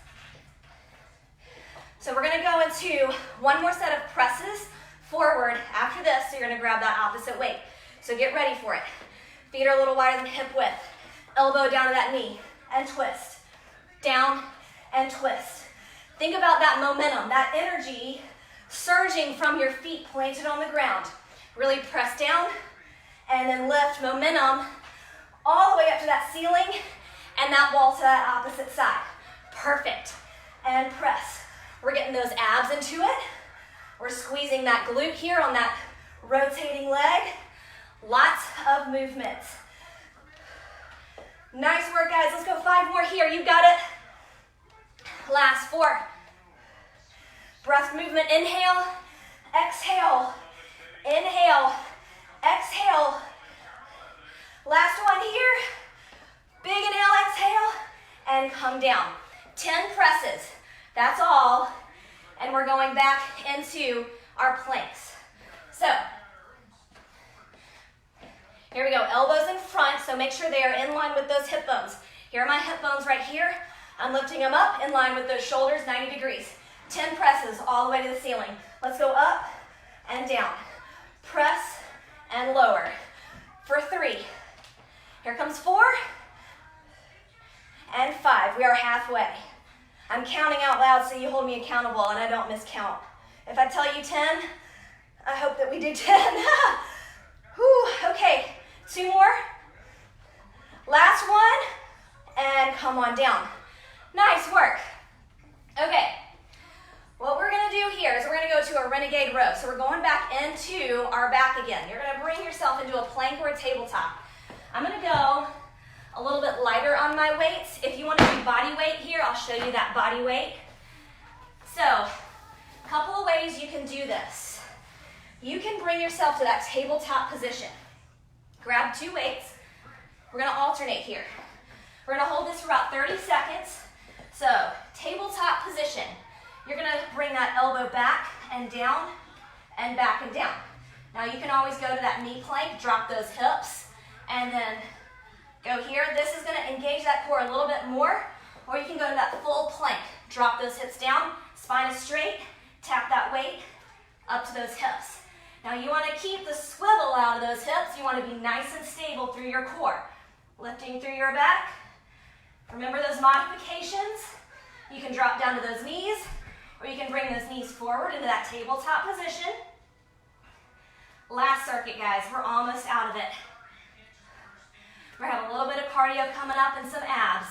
So we're gonna go into one more set of presses forward after this, so you're gonna grab that opposite weight. So get ready for it. Feet are a little wider than hip width. Elbow down to that knee and twist. Down and twist. Think about that momentum, that energy surging from your feet planted on the ground. Really press down and then lift momentum all the way up to that ceiling and that wall to that opposite side. Perfect. And press. We're getting those abs into it. We're squeezing that glute here on that rotating leg. Lots of movements. Nice work, guys. Let's go 5 more here. You got it. Last 4. Breath movement. Inhale, exhale. Inhale, exhale. Last one here. Big inhale, exhale, and come down. 10 presses. That's all. And we're going back into our planks. So, here we go. Elbows in front, so make sure they are in line with those hip bones. Here are my hip bones right here. I'm lifting them up in line with those shoulders, 90 degrees. 10 presses all the way to the ceiling. Let's go up and down. Press and lower. For 3. Here comes 4 and 5. We are halfway. I'm counting out loud so you hold me accountable and I don't miscount. If I tell you 10, I hope that we do 10. Whew, okay, 2 more. Last one, and come on down. Nice work. Okay, what we're gonna do here is we're gonna go to a renegade row. So we're going back into our back again. You're gonna bring yourself into a plank or a tabletop. I'm gonna go a little bit lighter on my weights. If you want to do body weight here, I'll show you that body weight. So, a couple of ways you can do this. You can bring yourself to that tabletop position. Grab 2 weights. We're going to alternate here. We're going to hold this for about 30 seconds. So, tabletop position. You're going to bring that elbow back and down and back and down. Now, you can always go to that knee plank, drop those hips, and then go here. This is going to engage that core a little bit more, or you can go to that full plank. Drop those hips down, spine is straight, tap that weight up to those hips. Now you want to keep the swivel out of those hips. You want to be nice and stable through your core. Lifting through your back. Remember those modifications. You can drop down to those knees, or you can bring those knees forward into that tabletop position. Last circuit, guys. We're almost out of it. We're gonna have a little bit of cardio coming up and some abs.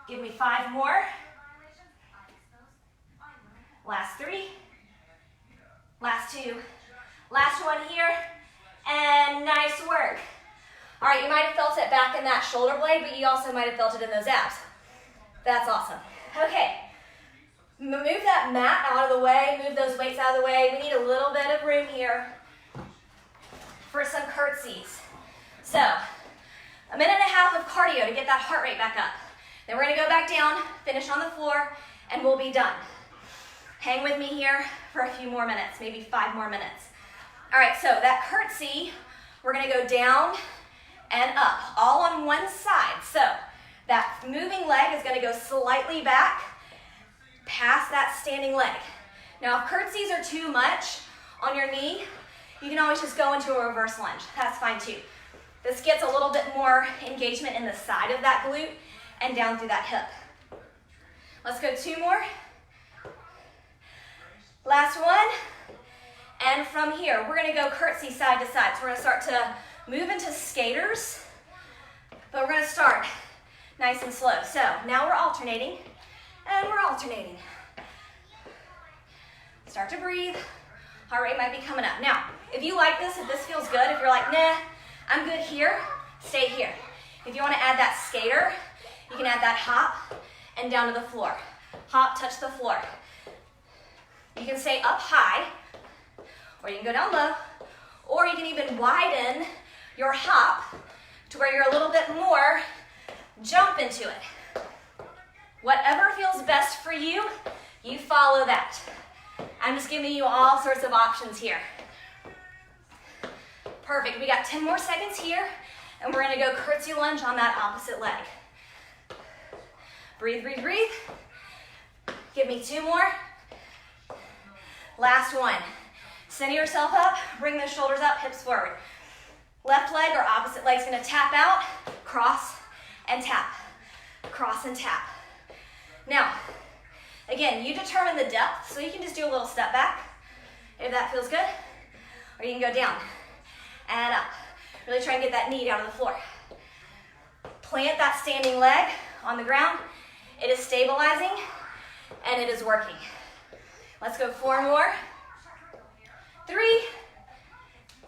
Give me 5 more. Last 3. Last 2. Last one here. And nice work. All right, you might have felt it back in that shoulder blade, but you also might have felt it in those abs. That's awesome. Okay, move that mat out of the way, move those weights out of the way. We need a little bit of room here for some curtsies. So, 1.5 minutes of cardio to get that heart rate back up. Then we're gonna go back down, finish on the floor, and we'll be done. Hang with me here for a few more minutes, maybe 5 more minutes. All right, so that curtsy, we're gonna go down and up, all on one side. So that moving leg is gonna go slightly back past that standing leg. Now, if curtsies are too much on your knee, you can always just go into a reverse lunge. That's fine too. This gets a little bit more engagement in the side of that glute and down through that hip. Let's go 2 more. Last one. And from here, we're gonna go curtsy side to side. So we're gonna start to move into skaters, but we're gonna start nice and slow. So now we're alternating, and we're alternating. Start to breathe. Heart rate might be coming up. Now, if you like this, if this feels good, if you're like, nah, I'm good here, stay here. If you wanna add that skater, you can add that hop and down to the floor. Hop, touch the floor. You can stay up high, or you can go down low, or you can even widen your hop to where you're a little bit more jump into it. Whatever feels best for you, you follow that. I'm just giving you all sorts of options here. Perfect, we got 10 more seconds here, and we're gonna go curtsy lunge on that opposite leg. Breathe, breathe, breathe. Give me 2 more. Last one. Center yourself up, bring those shoulders up, hips forward. Left leg or opposite leg's gonna tap out, cross and tap, cross and tap. Now, again, you determine the depth, so you can just do a little step back, if that feels good, or you can go down and up. Really try and get that knee down to the floor. Plant that standing leg on the ground. It is stabilizing, and it is working. Let's go 4 more. 3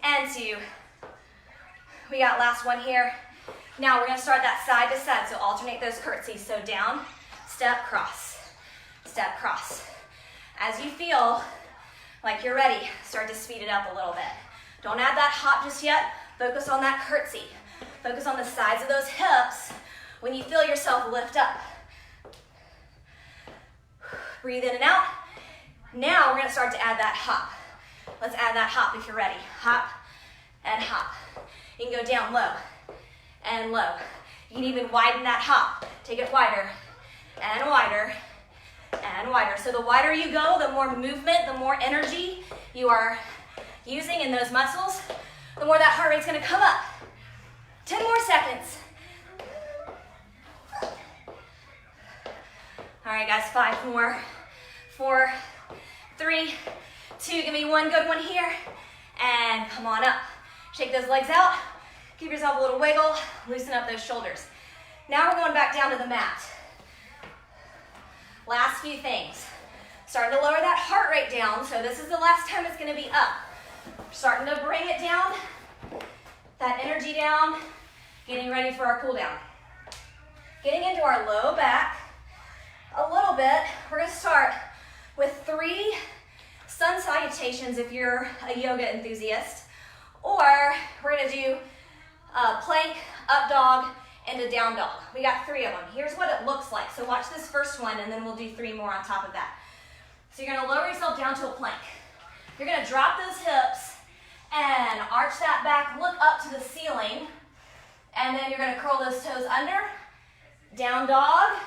and 2. We got last one here. Now we're gonna start that side to side, so alternate those curtsies. So down, step, cross, step, cross. As you feel like you're ready, start to speed it up a little bit. Don't add that hop just yet. Focus on that curtsy. Focus on the sides of those hips when you feel yourself lift up. Breathe in and out. Now we're gonna start to add that hop. Let's add that hop if you're ready. Hop and hop. You can go down low and low. You can even widen that hop. Take it wider and wider and wider. So the wider you go, the more movement, the more energy you are using in those muscles, the more that heart rate's gonna come up. 10 more seconds. All right, guys, 5 more. 4, 3, 2, give me 1 good one here, and come on up. Shake those legs out, give yourself a little wiggle, loosen up those shoulders. Now we're going back down to the mat. Last few things. Starting to lower that heart rate down, so this is the last time it's gonna be up. Starting to bring it down, that energy down, getting ready for our cool down. Getting into our low back a little bit. We're gonna start with 3 sun salutations if you're a yoga enthusiast, or we're gonna do plank, up dog, and a down dog. We got 3 of them. Here's what it looks like. So watch this first one, and then we'll do 3 more on top of that. So you're gonna lower yourself down to a plank. You're gonna drop those hips and arch that back, look up to the ceiling, and then you're gonna curl those toes under, down dog,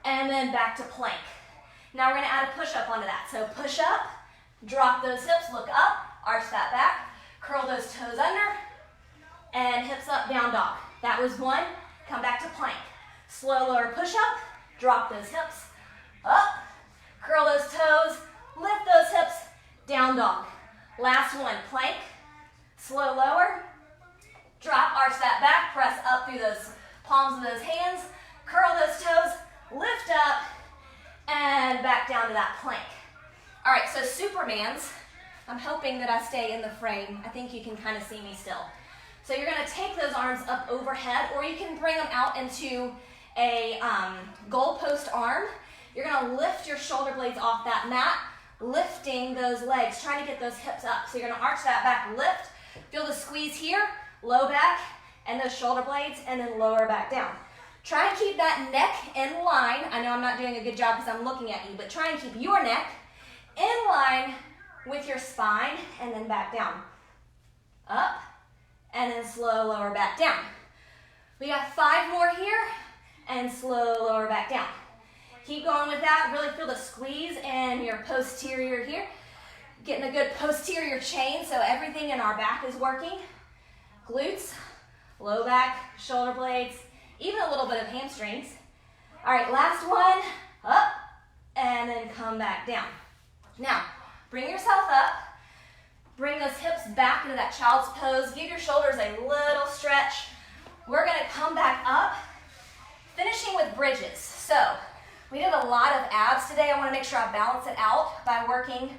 and then back to plank. Now we're gonna add a push-up onto that. So push up, drop those hips, look up, arch that back, curl those toes under, and hips up, down dog. That was one. Come back to plank. Slow lower push up, drop those hips, up, curl those toes, lift those hips, down dog. Last one, plank, slow lower, drop, arch that back, press up through those palms of those hands, curl those toes, lift up, and back down to that plank. All right, so Supermans, I'm hoping that I stay in the frame. I think you can kind of see me still. So you're gonna take those arms up overhead, or you can bring them out into a goalpost arm. You're gonna lift your shoulder blades off that mat, lifting those legs, trying to get those hips up. So you're gonna arch that back, lift, feel the squeeze here, low back, and those shoulder blades, and then lower back down. Try and keep that neck in line. I know I'm not doing a good job because I'm looking at you, but try and keep your neck in line with your spine, and then back down. Up, and then slow lower back down. We got 5 more here, and slow lower back down. Keep going with that. Really feel the squeeze in your posterior here. Getting a good posterior chain so everything in our back is working. Glutes, low back, shoulder blades, even a little bit of hamstrings. All right, last one, up, and then come back down. Now, bring yourself up. Bring those hips back into that child's pose. Give your shoulders a little stretch. We're gonna come back up, finishing with bridges. So, we did a lot of abs today. I wanna make sure I balance it out by working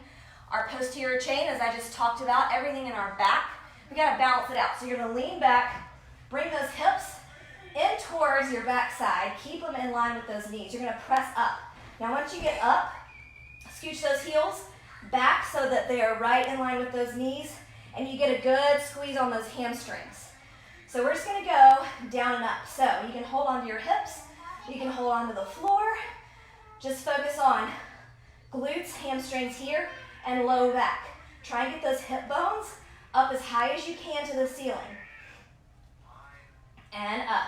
our posterior chain, as I just talked about, everything in our back. We gotta balance it out. So you're gonna lean back, bring those hips in towards your backside. Keep them in line with those knees. You're gonna press up. Now once you get up, scooch those heels back so that they are right in line with those knees, and you get a good squeeze on those hamstrings. So we're just gonna go down and up. So you can hold onto your hips, you can hold onto the floor. Just focus on glutes, hamstrings here, and low back. Try and get those hip bones up as high as you can to the ceiling. And up.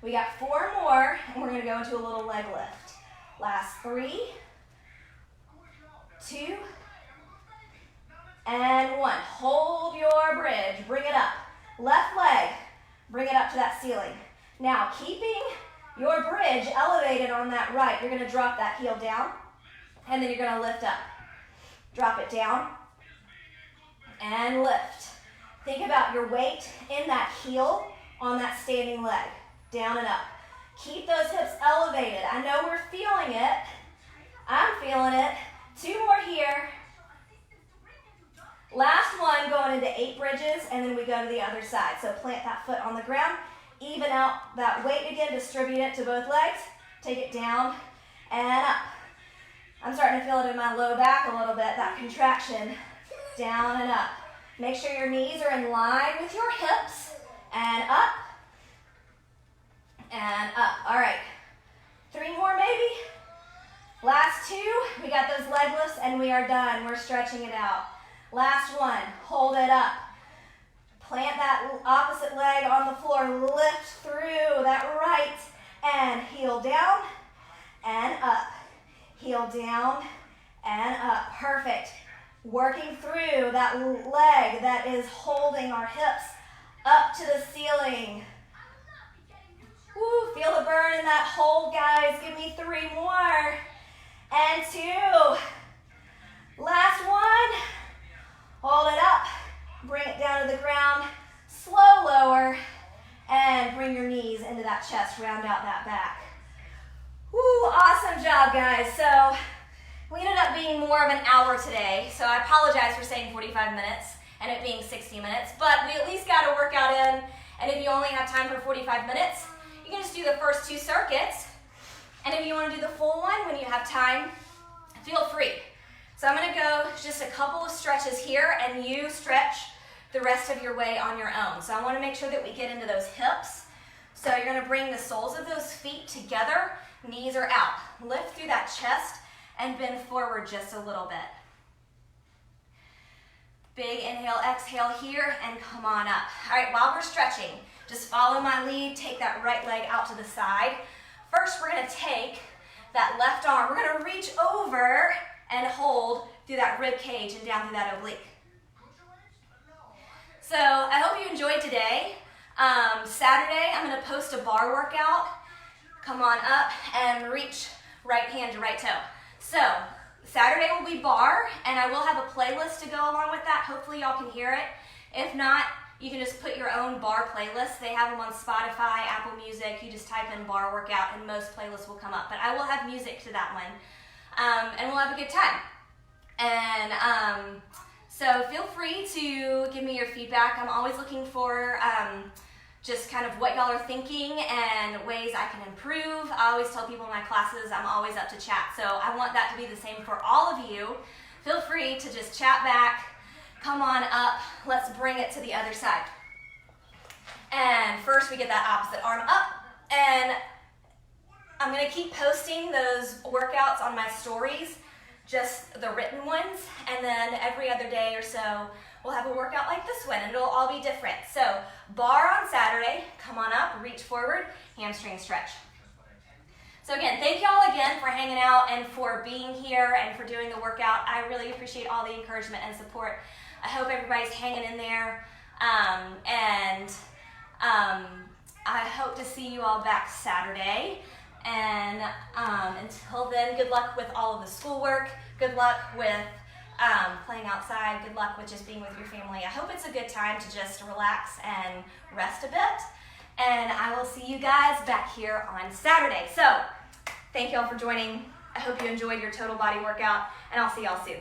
We got 4 more, and we're gonna go into a little leg lift. Last 3, 2, and 1. Hold your bridge, bring it up. Left leg, bring it up to that ceiling. Now, keeping your bridge elevated on that right, you're gonna drop that heel down, and then you're gonna lift up. Drop it down, and lift. Think about your weight in that heel on that standing leg, down and up. Keep those hips elevated. I know we're feeling it. I'm feeling it. 2 more here. Last one, going into 8 bridges, and then we go to the other side. So plant that foot on the ground, even out that weight again, distribute it to both legs, take it down and up. I'm starting to feel it in my low back a little bit, that contraction, down and up. Make sure your knees are in line with your hips, and up, and up. All right, 3 more maybe. Last 2, we got those leg lifts, and we are done. We're stretching it out. Last one, hold it up. Plant that opposite leg on the floor, lift through that right, and heel down, and up. Heel down, and up. Perfect. Working through that leg that is holding our hips up to the ceiling. Woo, feel the burn in that hold, guys. Give me 3 more. And 2. Last one. Hold it up. Bring it down to the ground. Slow lower. And bring your knees into that chest. Round out that back. Woo, awesome job, guys. So we ended up being more of an hour today. So I apologize for saying 45 minutes and it being 60 minutes. But we at least got a workout in. And if you only have time for 45 minutes, you can just do the first 2 circuits. And if you want to do the full one when you have time, feel free. So I'm going to go just a couple of stretches here, and you stretch the rest of your way on your own. So I want to make sure that we get into those hips. So you're going to bring the soles of those feet together, knees are out. Lift through that chest and bend forward just a little bit. Big inhale, exhale here, and come on up. All right, while we're stretching, just follow my lead, take that right leg out to the side. First, we're going to take that left arm. We're going to reach over and hold through that rib cage and down through that oblique. So I hope you enjoyed today. Saturday, I'm gonna post a bar workout. Come on up and reach right hand to right toe. So Saturday will be bar, and I will have a playlist to go along with that. Hopefully y'all can hear it. If not, you can just put your own bar playlist. They have them on Spotify, Apple Music. You just type in bar workout and most playlists will come up. But I will have music to that one, and we'll have a good time. And so feel free to give me your feedback. I'm always looking for just kind of what y'all are thinking and ways I can improve. I always tell people in my classes I'm always up to chat. So I want that to be the same for all of you. Feel free to just chat back. Come on up. Let's bring it to the other side. And first we get that opposite arm up. And I'm going to keep posting those workouts on my stories, just the written ones. And then every other day or so, we'll have a workout like this one, and it'll all be different. So bar on Saturday, come on up, reach forward, hamstring stretch. So again, thank y'all again for hanging out and for being here and for doing the workout. I really appreciate all the encouragement and support. I hope everybody's hanging in there, and I hope to see you all back Saturday. And until then, good luck with all of the schoolwork. Good luck with playing outside. Good luck with just being with your family. I hope it's a good time to just relax and rest a bit. And I will see you guys back here on Saturday. So thank y'all for joining. I hope you enjoyed your total body workout, and I'll see y'all soon.